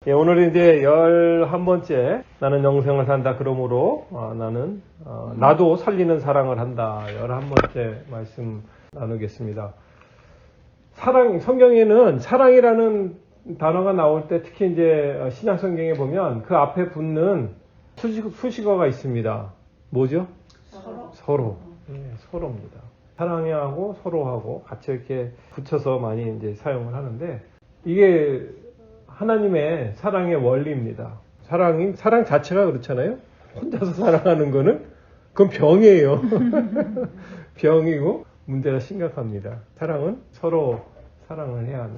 예, 오늘은 이제 11번째 나는 영생을 산다. 그러므로 나도 살리는 사랑을 한다. 11번째 말씀 나누겠습니다. 성경에는 사랑이라는 단어가 나올 때 특히 이제 신약 성경에 보면 그 앞에 붙는 수식어가 있습니다. 뭐죠? 서로. 예, 서로입니다. 사랑하고 서로하고 같이 이렇게 붙여서 많이 이제 사용을 하는데 이게 하나님의 사랑의 원리입니다. 사랑 자체가 그렇잖아요. 혼자서 사랑하는 거는 그건 병이에요. 병이고 문제가 심각합니다. 사랑은 서로 사랑을 해야 하는.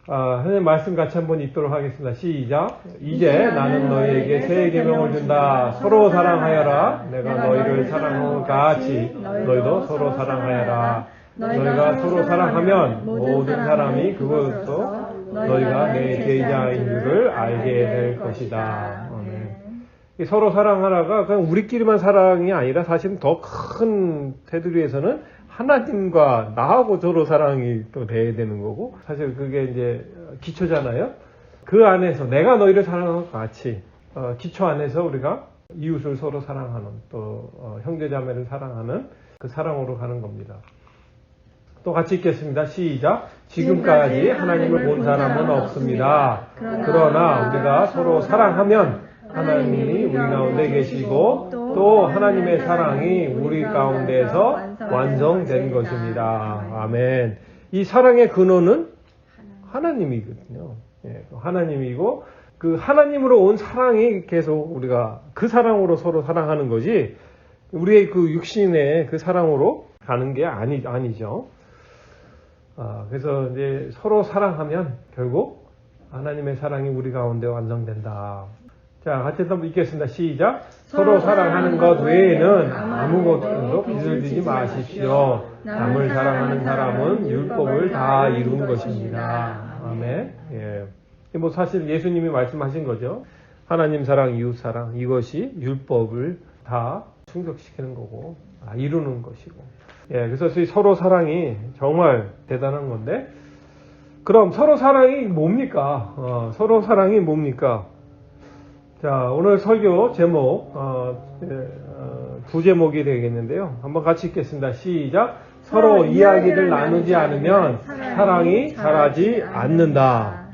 하나님 말씀 같이 한번 읽도록 하겠습니다. 시작. 이제 나는 너희에게 새 계명을 준다. 서로 사랑하여라. 내가 너희를 사랑한 것 같이 너희도 서로 사랑하여라. 너희가 서로 사랑하면 모든 사람이 그것으로 너희가 내 제자인 줄을 알게 될 것이다. 서로 사랑하라가 그냥 우리끼리만 사랑이 아니라 사실은 더 큰 테두리에서는 하나님과 나하고 서로 사랑이 또 돼야 되는 거고, 사실 그게 이제 기초잖아요. 그 안에서 내가 너희를 사랑한 것 같이 기초 안에서 우리가 이웃을 서로 사랑하는, 또 형제자매를 사랑하는 그 사랑으로 가는 겁니다. 또 같이 읽겠습니다. 시작. 지금까지 하나님을 본 사람은 없습니다. 그러나 우리가 서로 사랑하면 하나님이 우리 가운데 계시고 또 하나님의 사랑이 우리 가운데에서 완성된 것입니다. 아멘. 이 사랑의 근원은 하나님이거든요. 예, 하나님이고 그 하나님으로 온 사랑이 계속 우리가 그 사랑으로 서로 사랑하는 거지 우리의 그 육신의 그 사랑으로 가는 게 아니죠. 그래서 이제 서로 사랑하면 결국 하나님의 사랑이 우리 가운데 완성된다. 자, 같이 한번 읽겠습니다. 시작. 서로 사랑하는 것 외에는 아무것도 빚을 지지 마십시오. 남을 사랑하는 사람은 율법을 다 이룬 것입니다. 아멘. 예. 뭐 사실 예수님이 말씀하신 거죠. 하나님 사랑, 이웃 사랑, 이것이 율법을 다 충족시키는 거고, 이루는 것이고. 예, 그래서 서로 사랑이 정말 대단한 건데, 그럼 서로 사랑이 뭡니까? 서로 사랑이 뭡니까? 자, 오늘 설교 제목, 두 제목이 되겠는데요. 한번 같이 읽겠습니다. 시작. 서로 이야기를 나누지 않으면 사랑이 자라지 않는다.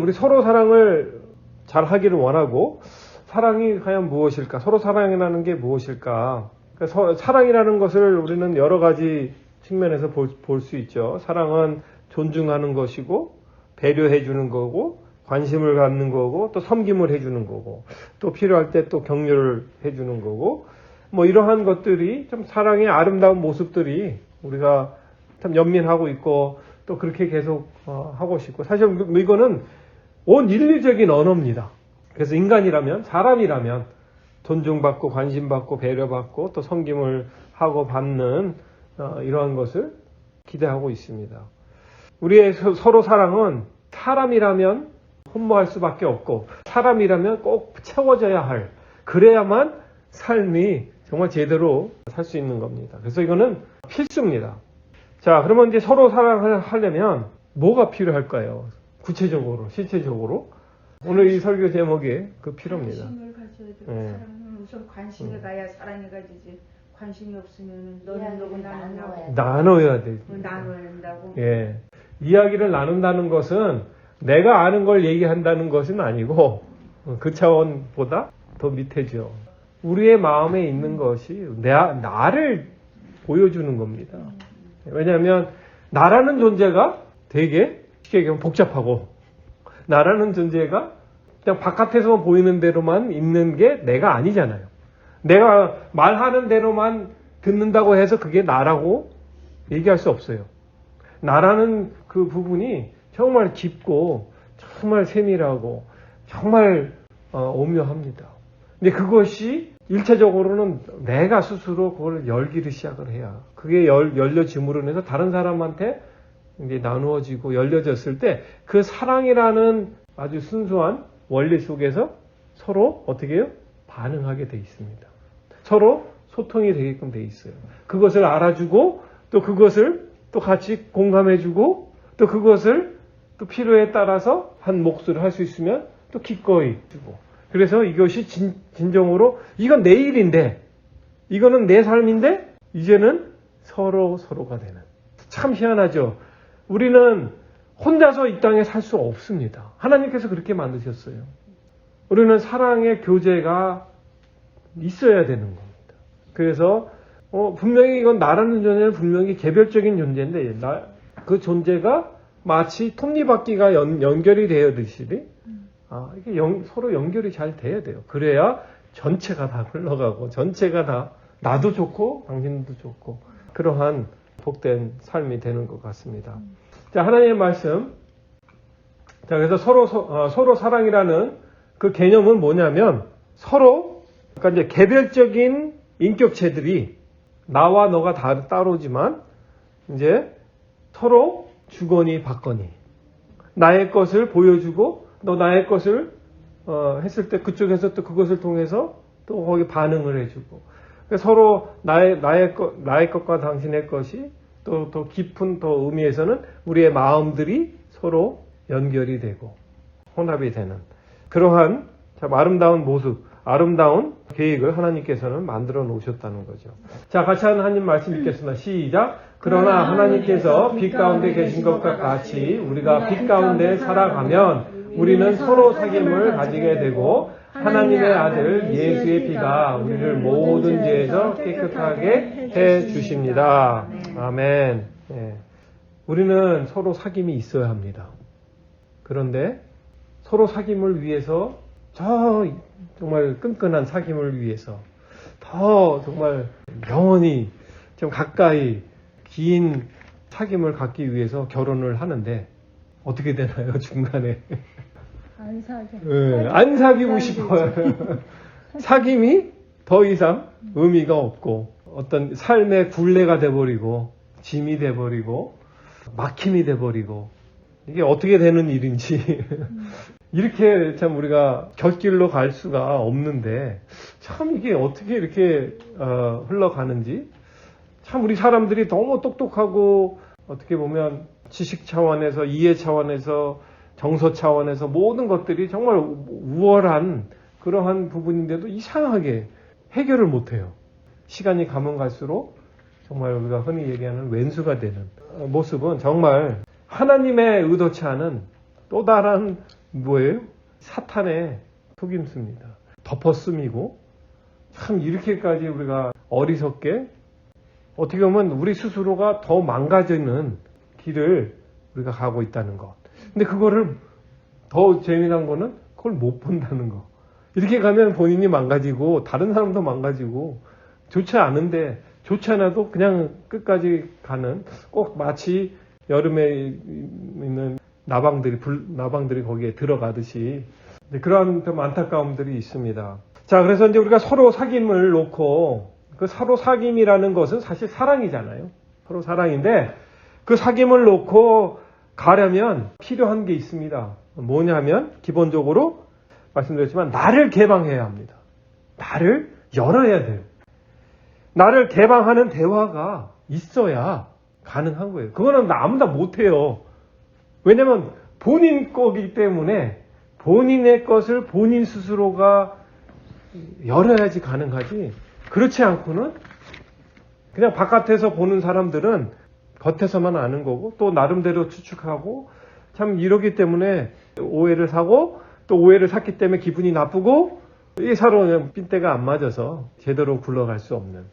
우리 서로 사랑을 잘 하기를 원하고, 사랑이 과연 무엇일까? 서로 사랑이라는 게 무엇일까? 그러니까 사랑이라는 것을 우리는 여러 가지 측면에서 볼 수 있죠. 사랑은 존중하는 것이고, 배려해주는 거고, 관심을 갖는 거고, 또 섬김을 해주는 거고, 또 필요할 때 또 격려를 해주는 거고, 뭐 이러한 것들이 좀 사랑의 아름다운 모습들이 우리가 참 연민하고 있고, 또 그렇게 계속 하고 싶고, 사실 이거는 온 인류적인 언어입니다. 그래서 인간이라면, 사람이라면 존중받고 관심받고 배려받고 또 섬김을 하고 받는 이러한 것을 기대하고 있습니다. 우리의 서로 사랑은 사람이라면 혼모할 수밖에 없고 사람이라면 꼭 채워져야 할, 그래야만 삶이 정말 제대로 살 수 있는 겁니다. 그래서 이거는 필수입니다. 자, 그러면 이제 서로 사랑을 하려면 뭐가 필요할까요? 구체적으로, 실체적으로. 오늘 이 설교 제목이 그 필요입니다. 관심을 가져야 돼요. 사랑은 우선 관심을 가야 사랑이 가지지. 관심이 없으면 너는 누구 나눠야 되지. 나눠야 한다고. 예. 이야기를 나눈다는 것은 내가 아는 걸 얘기한다는 것은 아니고 그 차원보다 더 밑에죠. 우리의 마음에 있는 것이 나를 보여주는 겁니다. 왜냐하면 나라는 존재가 되게 쉽게 얘기하면 복잡하고, 나라는 존재가 그냥 바깥에서만 보이는 대로만 있는 게 내가 아니잖아요. 내가 말하는 대로만 듣는다고 해서 그게 나라고 얘기할 수 없어요. 나라는 그 부분이 정말 깊고 정말 세밀하고 정말 오묘합니다. 근데 그것이 일차적으로는 내가 스스로 그걸 열기를 시작을 해야, 그게 열려짐으로 인해서 다른 사람한테 이제 나누어지고 열려졌을 때 그 사랑이라는 아주 순수한 원리 속에서 서로 어떻게 해요? 반응하게 돼 있습니다. 서로 소통이 되게끔 돼 있어요. 그것을 알아주고 또 그것을 또 같이 공감해주고 또 그것을 또 필요에 따라서 한 몫을 할 수 있으면 또 기꺼이 주고. 그래서 이것이 진정으로 이건 내 일인데 이거는 내 삶인데 이제는 서로가 되는. 참 희한하죠. 우리는 혼자서 이 땅에 살 수 없습니다. 하나님께서 그렇게 만드셨어요. 우리는 사랑의 교제가 있어야 되는 겁니다. 그래서 분명히 이건 나라는 존재는 분명히 개별적인 존재인데 그 존재가 마치 톱니바퀴가 연결이 되어듯이 이게 서로 연결이 잘 돼야 돼요. 그래야 전체가 다 흘러가고 전체가 다 나도 좋고 당신도 좋고 그러한 복된 삶이 되는 것 같습니다. 자, 하나님의 말씀. 자, 그래서 서로 사랑이라는 그 개념은 뭐냐면 서로 그러니까 이제 개별적인 인격체들이 나와 너가 다 따로지만 이제 서로 주거니 받거니 나의 것을 보여주고 너 나의 것을 했을 때 그쪽에서 또 그것을 통해서 또 거기 반응을 해주고 그러니까 서로 나의 것과 당신의 것이 또 깊은 더 의미에서는 우리의 마음들이 서로 연결이 되고 혼합이 되는 그러한 참 아름다운 모습, 아름다운 계획을 하나님께서는 만들어 놓으셨다는 거죠. 자, 같이 하나님 말씀 읽겠습니다. 시작. 그러나 하나님께서 빛 가운데 계신 것과 같이 우리가 빛 가운데 살아가면 우리는 서로 사귐을 가지게 되고 하나님의 아들 예수의 피가 우리를 모든 죄에서 깨끗하게 해 주십니다. 아멘. 예. 우리는 서로 사귐이 있어야 합니다. 그런데 서로 사귐을 위해서 정말 끈끈한 사귐을 위해서 더 정말 영원히 좀 가까이 긴 사귐을 갖기 위해서 결혼을 하는데 어떻게 되나요? 중간에 안 사귀어. 네, 안 사귀고 싶어요. 사귐이 더 이상 의미가 없고 어떤 삶의 굴레가 돼버리고 짐이 돼버리고 막힘이 돼버리고 이게 어떻게 되는 일인지 이렇게 참 우리가 곁길로 갈 수가 없는데 참 이게 어떻게 이렇게 흘러가는지 참 우리 사람들이 너무 똑똑하고 어떻게 보면 지식 차원에서 이해 차원에서 정서 차원에서 모든 것들이 정말 우월한 그러한 부분인데도 이상하게 해결을 못해요. 시간이 가면 갈수록 정말 우리가 흔히 얘기하는 왼수가 되는 모습은 정말 하나님의 의도치 않은 또 다른 뭐예요? 사탄의 속임수입니다. 덮어쓰미고 참 이렇게까지 우리가 어리석게 어떻게 보면 우리 스스로가 더 망가지는 길을 우리가 가고 있다는 것. 근데 그거를 더 재미난 거는 그걸 못 본다는 거. 이렇게 가면 본인이 망가지고 다른 사람도 망가지고 좋지 않은데 좋지 않아도 그냥 끝까지 가는 꼭 마치 여름에 있는 나방들이 거기에 들어가듯이 그런 좀 안타까움들이 있습니다. 자, 그래서 이제 우리가 서로 사귐을 놓고 그 서로 사귐이라는 것은 사실 사랑이잖아요. 서로 사랑인데 그 사귐을 놓고 가려면 필요한 게 있습니다. 뭐냐면 기본적으로 말씀드렸지만 나를 개방해야 합니다. 나를 열어야 돼요. 나를 개방하는 대화가 있어야 가능한 거예요. 그거는 아무나 못해요. 왜냐면 본인 거기 때문에 본인의 것을 본인 스스로가 열어야지 가능하지. 그렇지 않고는 그냥 바깥에서 보는 사람들은 겉에서만 아는 거고 또 나름대로 추측하고 참 이러기 때문에 오해를 사고 또 오해를 샀기 때문에 기분이 나쁘고 이 서로 핀대가 안 맞아서 제대로 굴러갈 수 없는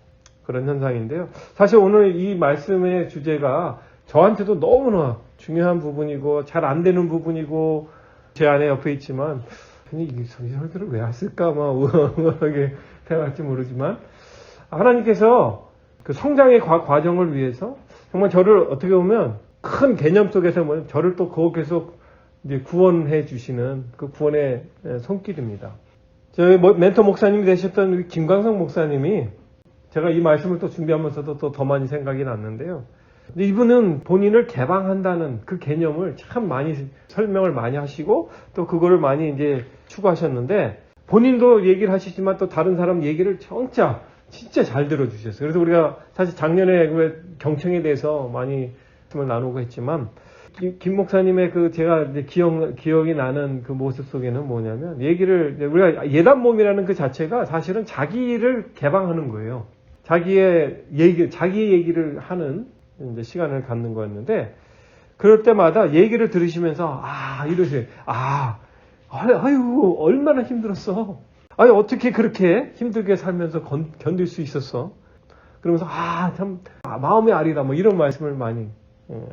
그런 현상인데요. 사실 오늘 이 말씀의 주제가 저한테도 너무나 중요한 부분이고 잘 안 되는 부분이고 제 아내 옆에 있지만 이 설교를 왜 했을까 막 우울하게 생각할지 모르지만 하나님께서 그 성장의 과정을 위해서 정말 저를 어떻게 보면 큰 개념 속에서 보면 저를 또 계속 이제 구원해 주시는 그 구원의 손길입니다. 저희 멘토 목사님이 되셨던 우리 김광석 목사님이 제가 이 말씀을 또 준비하면서도 또 더 많이 생각이 났는데요. 근데 이분은 본인을 개방한다는 그 개념을 참 많이 설명을 많이 하시고 또 그거를 많이 이제 추구하셨는데 본인도 얘기를 하시지만 또 다른 사람 얘기를 진짜 잘 들어주셨어요. 그래서 우리가 사실 작년에 경청에 대해서 많이 말씀을 나누고 했지만 김 목사님의 그 제가 이제 기억이 나는 그 모습 속에는 뭐냐면 우리가 예단 몸이라는 그 자체가 사실은 자기를 개방하는 거예요. 자기 얘기를 하는 이제 시간을 갖는 거였는데 그럴 때마다 얘기를 들으시면서 이러세요. 아유 얼마나 힘들었어. 아니 어떻게 그렇게 힘들게 살면서 견딜 수 있었어. 그러면서 참 마음이 아리다 뭐 이런 말씀을 많이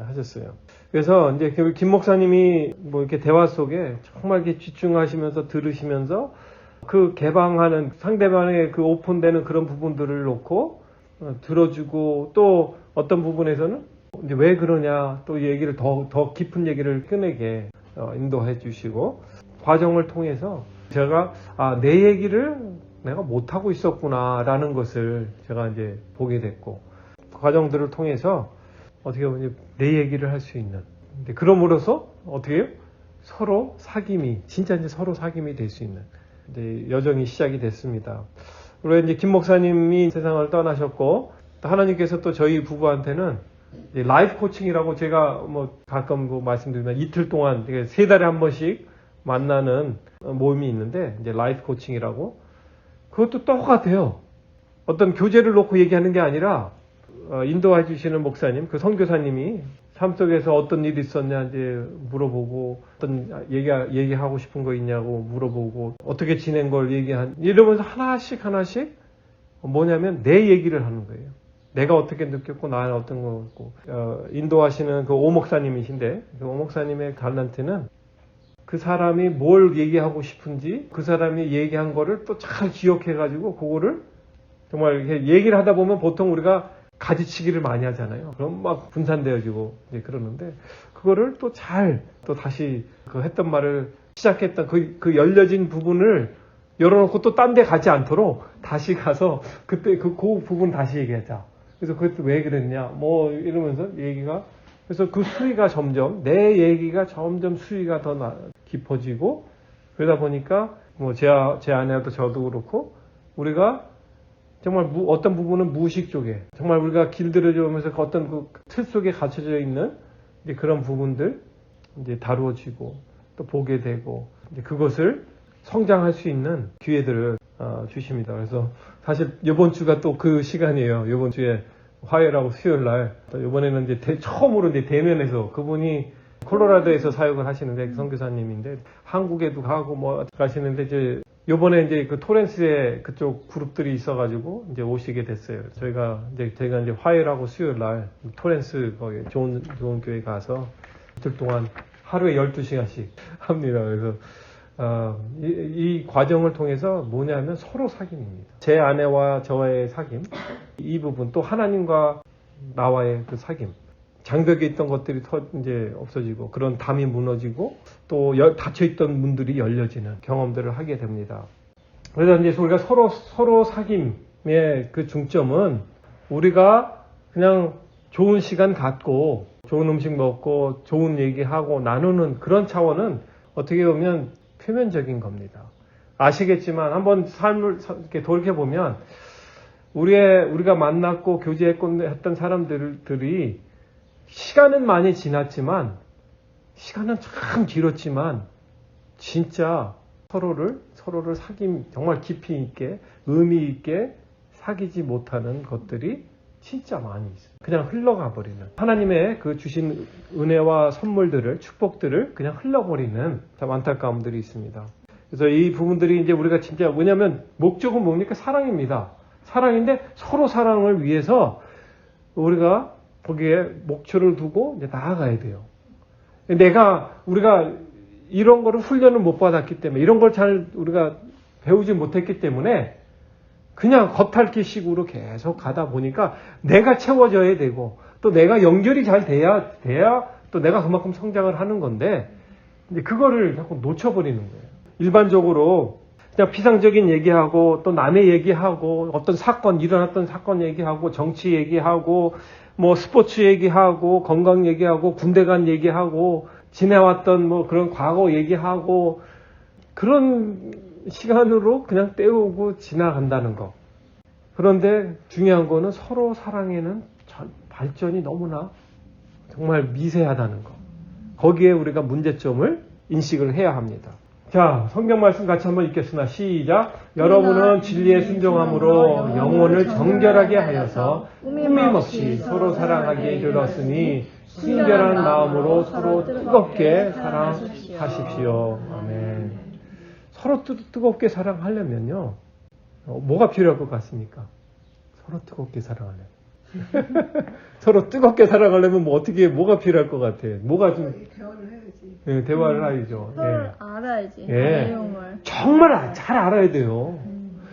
하셨어요. 그래서 이제 김 목사님이 뭐 이렇게 대화 속에 정말 이렇게 집중하시면서 들으시면서 그 개방하는 상대방의 그 오픈되는 그런 부분들을 놓고 들어주고 또 어떤 부분에서는 이제 왜 그러냐 또 얘기를 더 깊은 얘기를 꺼내게 인도해 주시고 과정을 통해서 제가 내 얘기를 내가 못하고 있었구나라는 것을 제가 이제 보게 됐고 그 과정들을 통해서 어떻게 보면 내 얘기를 할 수 있는 그럼으로써 어떻게 해요? 서로 사귐이 진짜 이제 서로 사귐이 될 수 있는 이제 여정이 시작이 됐습니다. 그리고 이제 김 목사님이 세상을 떠나셨고 하나님께서 또 저희 부부한테는 라이프 코칭이라고 제가 뭐 가끔 뭐 말씀드리면 이틀 동안 3달에 한 번씩 만나는 모임이 있는데 이제 라이프 코칭이라고 그것도 똑같아요. 어떤 교재를 놓고 얘기하는 게 아니라 인도해 주시는 목사님, 그 선교사님이 삶 속에서 어떤 일이 있었냐 이제 물어보고 어떤 얘기하고 싶은 거 있냐고 물어보고 어떻게 지낸 걸 이러면서 하나씩 뭐냐면 내 얘기를 하는 거예요. 내가 어떻게 느꼈고 나는 어떤 거고 인도하시는 그 오 목사님이신데 그 오 목사님의 달란트는 그 사람이 뭘 얘기하고 싶은지 그 사람이 얘기한 거를 또 잘 기억해가지고 그거를 정말 이렇게 얘기를 하다 보면 보통 우리가 가지치기를 많이 하잖아요. 그럼 막 분산되어지고 이제 그러는데 그거를 또 다시 그 했던 말을 시작했던 그 열려진 부분을 열어놓고 또 딴 데 가지 않도록 다시 가서 그때 그 부분 다시 얘기하자. 그래서 그것도 왜 그랬냐 뭐 이러면서 얘기가 그래서 그 수위가 내 얘기가 점점 수위가 더 깊어지고 그러다 보니까 뭐 제 아내도 저도 그렇고 우리가 정말 어떤 부분은 무의식 쪽에 정말 우리가 길들여오면서 어떤 그 틀 속에 갇혀져 있는 이제 그런 부분들 이제 다루어지고 또 보게 되고 이제 그것을 성장할 수 있는 기회들을 주십니다. 그래서 사실 이번 주가 또 그 시간이에요. 이번 주에 화요일하고 수요일 날 이번에는 이제 처음으로 이제 대면에서 그분이 콜로라도에서 사역을 하시는데 선교사님인데 한국에도 가고 뭐 가시는데 이제 요번에 이제 그 토렌스에 그쪽 그룹들이 있어가지고 이제 오시게 됐어요. 제가 이제 화요일하고 수요일 날 토렌스 거기 좋은 교회 가서 이틀 동안 하루에 12시간씩 합니다. 그래서 이 과정을 통해서 뭐냐면 서로 사귐입니다. 제 아내와 저와의 사귐, 이 부분 또 하나님과 나와의 그 사귐. 장벽에 있던 것들이 이제 없어지고 그런 담이 무너지고 또 닫혀있던 문들이 열려지는 경험들을 하게 됩니다. 그래서 이제 우리가 서로 사귐의 그 중점은 우리가 그냥 좋은 시간 갖고 좋은 음식 먹고 좋은 얘기하고 나누는 그런 차원은 어떻게 보면 표면적인 겁니다. 아시겠지만 한번 삶을 이렇게 돌이켜보면 우리가 만났고 교제했던 사람들이 시간은 많이 지났지만 시간은 참 길었지만 진짜 서로를 사귐 정말 깊이 있게 의미 있게 사귀지 못하는 것들이 진짜 많이 있어요. 그냥 흘러가 버리는 하나님의 그 주신 은혜와 선물들을 축복들을 그냥 흘러버리는 참 안타까움들이 있습니다. 그래서 이 부분들이 이제 우리가 진짜 뭐냐면 목적은 뭡니까? 사랑입니다. 사랑인데 서로 사랑을 위해서 우리가 거기에 목표를 두고 이제 나아가야 돼요. 우리가 이런 거를 훈련을 못 받았기 때문에 이런 걸 잘 우리가 배우지 못했기 때문에 그냥 겉핥기식으로 계속 가다 보니까 내가 채워져야 되고 또 내가 연결이 잘 돼야 또 내가 그만큼 성장을 하는 건데 이제 그거를 자꾸 놓쳐버리는 거예요. 일반적으로 그냥 피상적인 얘기하고 또 남의 얘기하고 어떤 일어났던 사건 얘기하고 정치 얘기하고 뭐 스포츠 얘기하고 건강 얘기하고 군대 간 얘기하고 지내왔던 뭐 그런 과거 얘기하고 그런 시간으로 그냥 때우고 지나간다는 거. 그런데 중요한 거는 서로 사랑에는 발전이 너무나 정말 미세하다는 거. 거기에 우리가 문제점을 인식을 해야 합니다. 자, 성경 말씀 같이 한번 읽겠습니다. 시작. 여러분은 진리에 순종함으로 영혼을 정결하게 하여서 꾸밈없이 서로 사랑하기에 이르렀으니 순결한 마음으로 서로 뜨겁게 사랑하십시오. 아멘. 서로 뜨겁게 사랑하려면요, 뭐가 필요할 것 같습니까? 서로 뜨겁게 사랑하려면. 서로 뜨겁게 사랑하려면 뭐가 필요할 것 같아요? 뭐가 좀. 대화를 해야지. 네, 대화를 하야죠. 서로 알아야지. 예. 내용을. 정말 잘 알아야 돼요.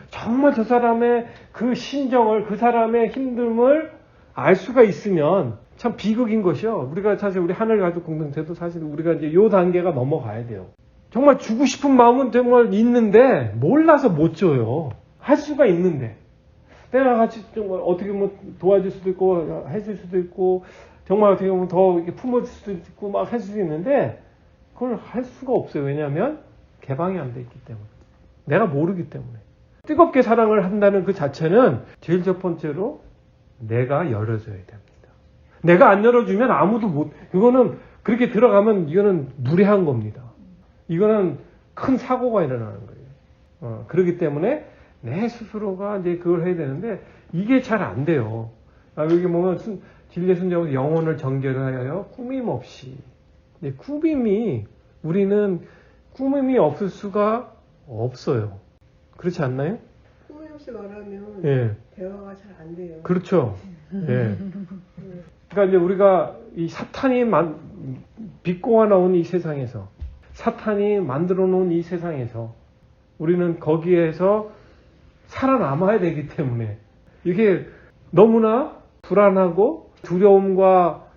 정말 저 사람의 그 심정을, 그 사람의 힘듦을 알 수가 있으면 참 비극인 것이요. 우리가 사실 우리 하늘가족 공동체도 사실 우리가 이제 요 단계가 넘어가야 돼요. 정말 주고 싶은 마음은 정말 있는데 몰라서 못 줘요. 할 수가 있는데. 내가 같이 좀 어떻게 뭐 도와줄 수도 있고 해줄 수도 있고 정말 어떻게 보면 더 이렇게 품어줄 수도 있고 막 할 수도 있는데 그걸 할 수가 없어요. 왜냐하면 개방이 안 돼 있기 때문에. 내가 모르기 때문에. 뜨겁게 사랑을 한다는 그 자체는 제일 첫 번째로 내가 열어줘야 됩니다. 내가 안 열어주면 아무도 못, 이거는 그렇게 들어가면 이거는 무례한 겁니다. 이거는 큰 사고가 일어나는 거예요. 그렇기 때문에 내 스스로가 이제 그걸 해야 되는데 이게 잘 안 돼요. 여기 보면 진리의 순종으로 영혼을 정결하여 꾸밈 없이. 우리는 꾸밈이 없을 수가 없어요. 그렇지 않나요? 꾸밈 없이 말하면 예. 대화가 잘 안 돼요. 그렇죠. 예. 그러니까 이제 우리가 이 사탄이 빚고아 놓은 이 세상에서, 사탄이 만들어 놓은 이 세상에서 우리는 거기에서 살아남아야 되기 때문에 이게 너무나 불안하고 두려움과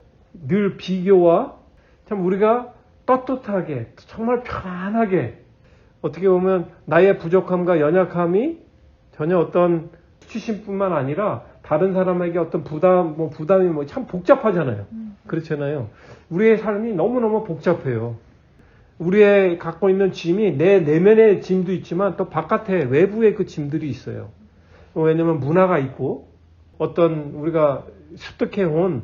늘 비교와 참 우리가 떳떳하게 정말 편안하게 어떻게 보면 나의 부족함과 연약함이 전혀 어떤 수치심뿐만 아니라 다른 사람에게 어떤 부담이 참 복잡하잖아요. 그렇잖아요. 우리의 삶이 너무너무 복잡해요. 우리의 갖고 있는 짐이 내 내면의 짐도 있지만 또 바깥에 외부의 그 짐들이 있어요. 왜냐면 문화가 있고 어떤 우리가 습득해 온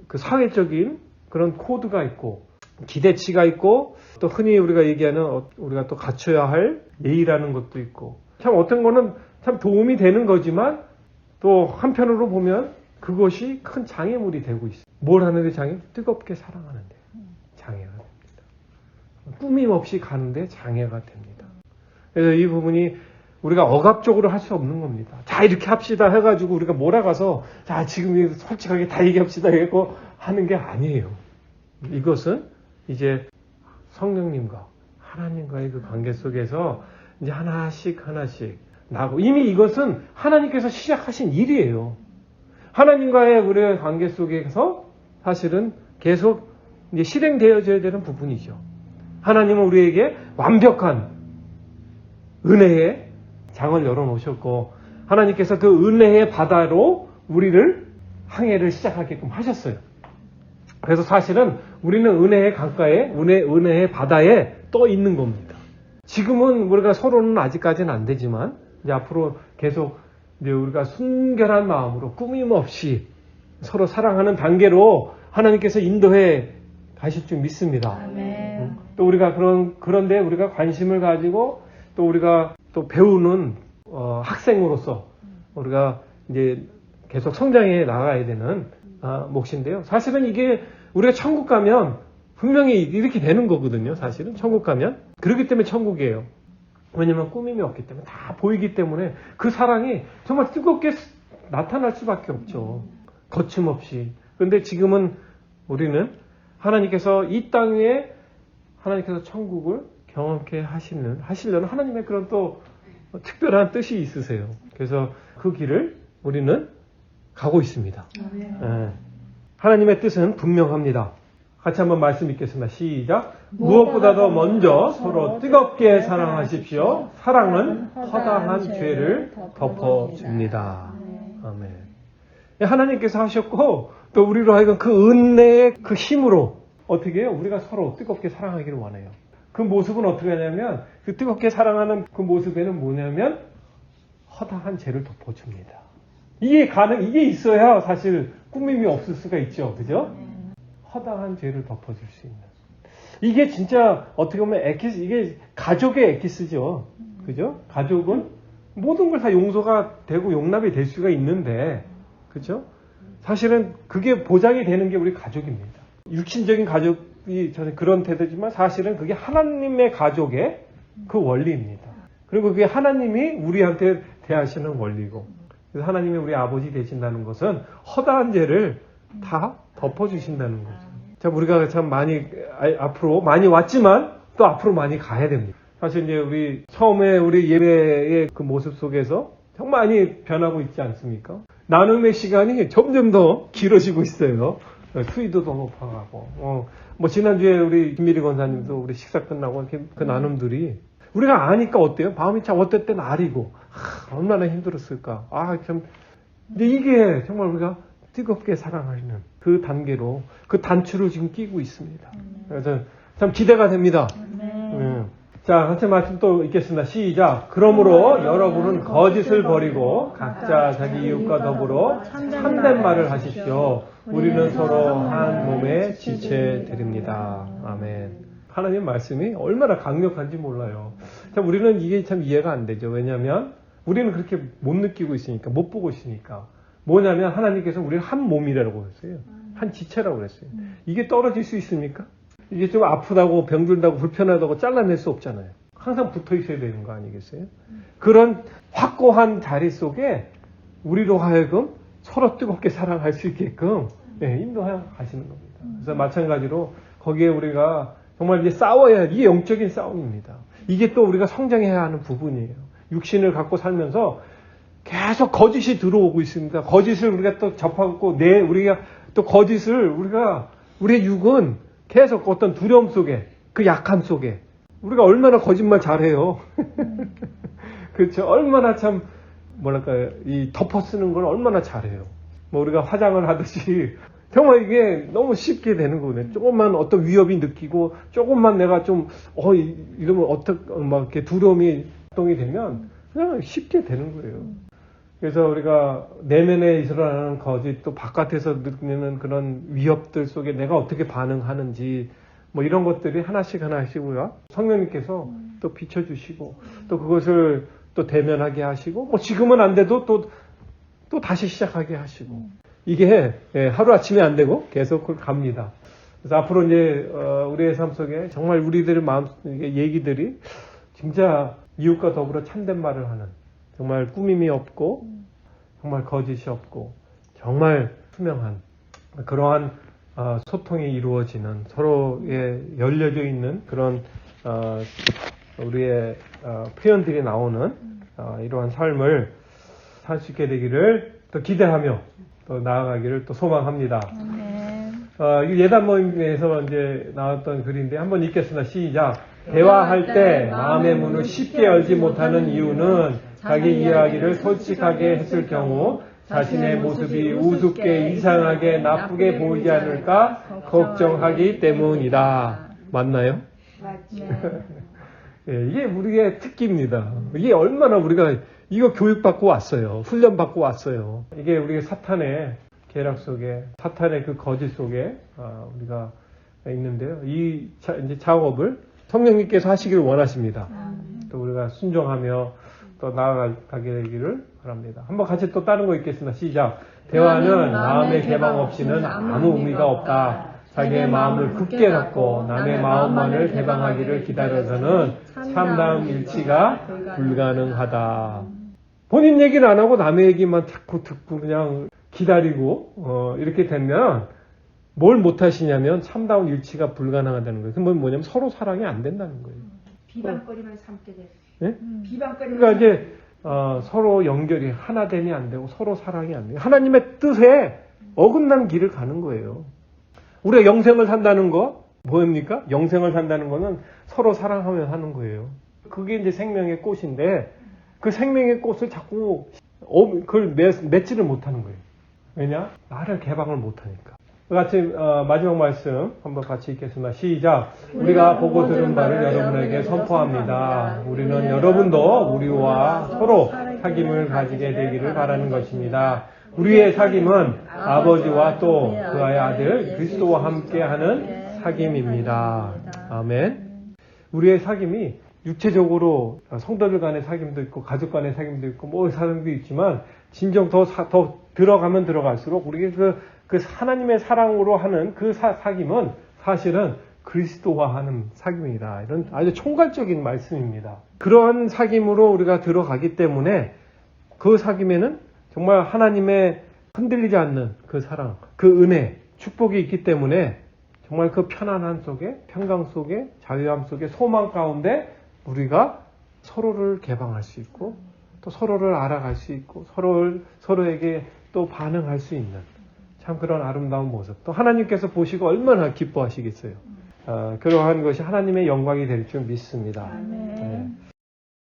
그 사회적인 그런 코드가 있고 기대치가 있고 또 흔히 우리가 얘기하는 우리가 또 갖춰야 할 예의라는 것도 있고 참 어떤 거는 참 도움이 되는 거지만 또 한편으로 보면 그것이 큰 장애물이 되고 있어요. 뭘 하는데 장애? 뜨겁게 사랑하는데 장애가 됩니다. 꾸밈 없이 가는데 장애가 됩니다. 그래서 이 부분이 우리가 억압적으로 할 수 없는 겁니다. 자, 이렇게 합시다 해가지고 우리가 몰아가서 자, 지금 솔직하게 다 얘기합시다 해고 하는 게 아니에요. 이것은 이제 성령님과 하나님과의 그 관계 속에서 이제 하나씩 나고 이미 이것은 하나님께서 시작하신 일이에요. 하나님과의 우리의 관계 속에서 사실은 계속 이제 실행되어져야 되는 부분이죠. 하나님은 우리에게 완벽한 은혜의 장을 열어놓으셨고 하나님께서 그 은혜의 바다로 우리를 항해를 시작하게끔 하셨어요. 그래서 사실은 우리는 은혜의 강가에 은혜의 바다에 떠 있는 겁니다. 지금은 우리가 서로는 아직까지는 안 되지만 이제 앞으로 계속 이제 우리가 순결한 마음으로 꾸밈 없이 서로 사랑하는 단계로 하나님께서 인도해 가실 줄 믿습니다. 아멘. 또 우리가 그런데 우리가 관심을 가지고 또 우리가 또 배우는 학생으로서 우리가 이제 계속 성장해 나가야 되는 몫인데요. 사실은 이게 우리가 천국 가면 분명히 이렇게 되는 거거든요. 사실은 천국 가면 그렇기 때문에 천국이에요. 왜냐면 꾸밈이 없기 때문에 다 보이기 때문에 그 사랑이 정말 뜨겁게 나타날 수밖에 없죠. 거침없이. 그런데 지금은 우리는 하나님께서 이 땅 위에 하나님께서 천국을 경험케 하시려는 하나님의 그런 또 특별한 뜻이 있으세요. 그래서 그 길을 우리는 가고 있습니다. 네. 하나님의 뜻은 분명합니다. 같이 한번 말씀 읽겠습니다. 시작. 무엇보다도 먼저 서로 뜨겁게 사랑하십시오. 사랑은 허다한 죄를 덮어줍니다. 아멘. 하나님께서 하셨고 또 우리로 하여금 그 은혜의 그 힘으로 어떻게 해요? 우리가 서로 뜨겁게 사랑하기를 원해요. 그 모습은 어떻게 하냐면 그 뜨겁게 사랑하는 그 모습에는 뭐냐면 허다한 죄를 덮어줍니다. 이게 있어야 사실 꾸밈이 없을 수가 있죠. 그죠? 허다한 죄를 덮어줄 수 있는. 이게 진짜 어떻게 보면 에키스, 이게 가족의 에키스죠. 그죠? 가족은 모든 걸 다 용서가 되고 용납이 될 수가 있는데, 그죠? 사실은 그게 보장이 되는 게 우리 가족입니다. 육신적인 가족이 저는 그런 태도지만 사실은 그게 하나님의 가족의 그 원리입니다. 그리고 그게 하나님이 우리한테 대하시는 원리고, 그래서 하나님이 우리 아버지 되신다는 것은 허다한 죄를 다 덮어주신다는 거죠. 참 우리가 참 많이 앞으로 많이 왔지만 또 앞으로 많이 가야 됩니다. 사실 이제 우리 처음에 우리 예배의 그 모습 속에서 정말 많이 변하고 있지 않습니까? 나눔의 시간이 점점 더 길어지고 있어요. 수위도 더 높아가고. 뭐 지난주에 우리 김미리 권사님도 우리 식사 끝나고 이렇게 그 나눔들이 우리가 아니까 어때요? 마음이 참 어떨 땐 아리고 얼마나 힘들었을까. 참. 근데 이게 정말 우리가 뜨겁게 사랑하는 그 단계로 그 단추를 지금 끼고 있습니다. 그래서 참 기대가 됩니다. 자, 한참 말씀 또 읽겠습니다. 시작. 그러므로 여러분은 거짓을 버리고 각자 자기 이웃과 더불어 참된 말을 하십시오. 우리는 서로 한 몸의 지체들입니다. 아멘. 하나님 말씀이 얼마나 강력한지 몰라요. 참 우리는 이게 참 이해가 안 되죠. 왜냐하면 우리는 그렇게 못 느끼고 있으니까, 못 보고 있으니까. 뭐냐면 하나님께서 우리를 한 몸이라고 했어요. 한 지체라고 그랬어요. 이게 떨어질 수 있습니까? 이게 좀 아프다고 병들다고 불편하다고 잘라낼 수 없잖아요. 항상 붙어 있어야 되는 거 아니겠어요? 그런 확고한 자리 속에 우리로 하여금 서로 뜨겁게 사랑할 수 있게끔 인도하여 가시는 겁니다. 그래서 마찬가지로 거기에 우리가 정말 이제 싸워야 할, 이게 영적인 싸움입니다. 이게 또 우리가 성장해야 하는 부분이에요. 육신을 갖고 살면서 계속 거짓이 들어오고 있습니다. 거짓을 우리가 또 접하고 우리가 또 거짓을 우리의 육은 계속 어떤 두려움 속에, 그 약함 속에 우리가 얼마나 거짓말 잘해요. 그렇죠. 얼마나 참 뭐랄까요, 이 덮어 쓰는 걸 얼마나 잘해요. 뭐 우리가 화장을 하듯이 정말 이게 너무 쉽게 되는 거거든요. 조금만 어떤 위협이 느끼고 조금만 내가 좀 이러면 막 이렇게 두려움이 활동이 되면 그냥 쉽게 되는 거예요. 그래서 우리가 내면에 일어나는 거짓, 또 바깥에서 느끼는 그런 위협들 속에 내가 어떻게 반응하는지, 뭐 이런 것들이 하나씩 우리가 성령님께서 또 비춰주시고, 또 그것을 또 대면하게 하시고, 뭐 지금은 안 돼도 또 다시 시작하게 하시고, 이게 하루아침에 안 되고 계속 갑니다. 그래서 앞으로 이제 우리의 삶 속에 정말 우리들의 마음 얘기들이 진짜 이웃과 더불어 참된 말을 하는, 정말 꾸밈이 없고 정말 거짓이 없고 정말 투명한 그러한 소통이 이루어지는, 서로에 열려져 있는 그런 우리의 표현들이 나오는 이러한 삶을 살 수 있게 되기를 또 기대하며 또 나아가기를 또 소망합니다. 이 예단 모임에서 이제 나왔던 글인데 한번 읽겠습니다. 시작. 대화할 때 마음의 문을 쉽게 열지 못하는 이유는 자기 이야기를 솔직하게 했을 경우 자신의 모습이 우습게, 이상하게, 나쁘게 보이지 않을까 걱정하기 때문이다. 맞나요? 맞지. 이게 우리의 특기입니다. 이게 얼마나 우리가 이거 교육받고 왔어요. 훈련받고 왔어요. 이게 우리의 사탄의 계략 속에, 사탄의 그 거짓 속에 우리가 있는데요. 이 이제 작업을 성령님께서 하시기를 원하십니다. 또 우리가 순종하며 또 나아가게 되기를 바랍니다. 한번 같이 또 다른 거 읽겠습니다. 시작. 대화는 마음의 개방 없이는 아무 의미가 없다. 자기의 마음을 굳게 갖고 남의 마음만을 개방하기를 기다려서는 참다운 일치가 불가능하다. 본인 얘기는 안 하고 남의 얘기만 자꾸 듣고 그냥 기다리고 이렇게 되면 뭘 못하시냐면 참다운 일치가 불가능하다는 거예요. 그건 뭐냐면 서로 사랑이 안 된다는 거예요. 비방거리만 삼게 돼. 네? 비방거리만. 그러니까 이제 서로 연결이 하나됨이 안 되고 서로 사랑이 안 돼요. 하나님의 뜻에 어긋난 길을 가는 거예요. 우리가 영생을 산다는 거 뭐입니까? 영생을 산다는 거는 서로 사랑하며 하는 거예요. 그게 이제 생명의 꽃인데 그 생명의 꽃을 자꾸 그걸 맺지를 못하는 거예요. 왜냐? 나를 개방을 못하니까. 같이 마지막 말씀 한번 같이 읽겠습니다. 시작. 우리가 보고 들은 바를 여러분에게 선포합니다. 우리는 여러분도 우리와 서로 사귐을 가지게 되기를 바라는 것입니다. 우리의 사귐은 아버지와 또 그의 아들 그리스도와 함께하는 사귐입니다. 아멘. 우리의 사귐이 육체적으로 성도들 간의 사귐도 있고 가족 간의 사귐도 있고 뭐 사귐도 있지만 진정 더 들어가면 들어갈수록 우리 그 하나님의 사랑으로 하는 그 사귐은 사실은 그리스도화하는 사귐이다. 이런 아주 총괄적인 말씀입니다. 그러한 사귐으로 우리가 들어가기 때문에 그 사귐에는 정말 하나님의 흔들리지 않는 그 사랑, 그 은혜, 축복이 있기 때문에 정말 그 편안함 속에, 평강 속에, 자유함 속에, 소망 가운데 우리가 서로를 개방할 수 있고 또 서로를 알아갈 수 있고 서로에게 또 반응할 수 있는 참 그런 아름다운 모습. 또 하나님께서 보시고 얼마나 기뻐하시겠어요. 그러한 것이 하나님의 영광이 될 줄 믿습니다. 아멘. 네.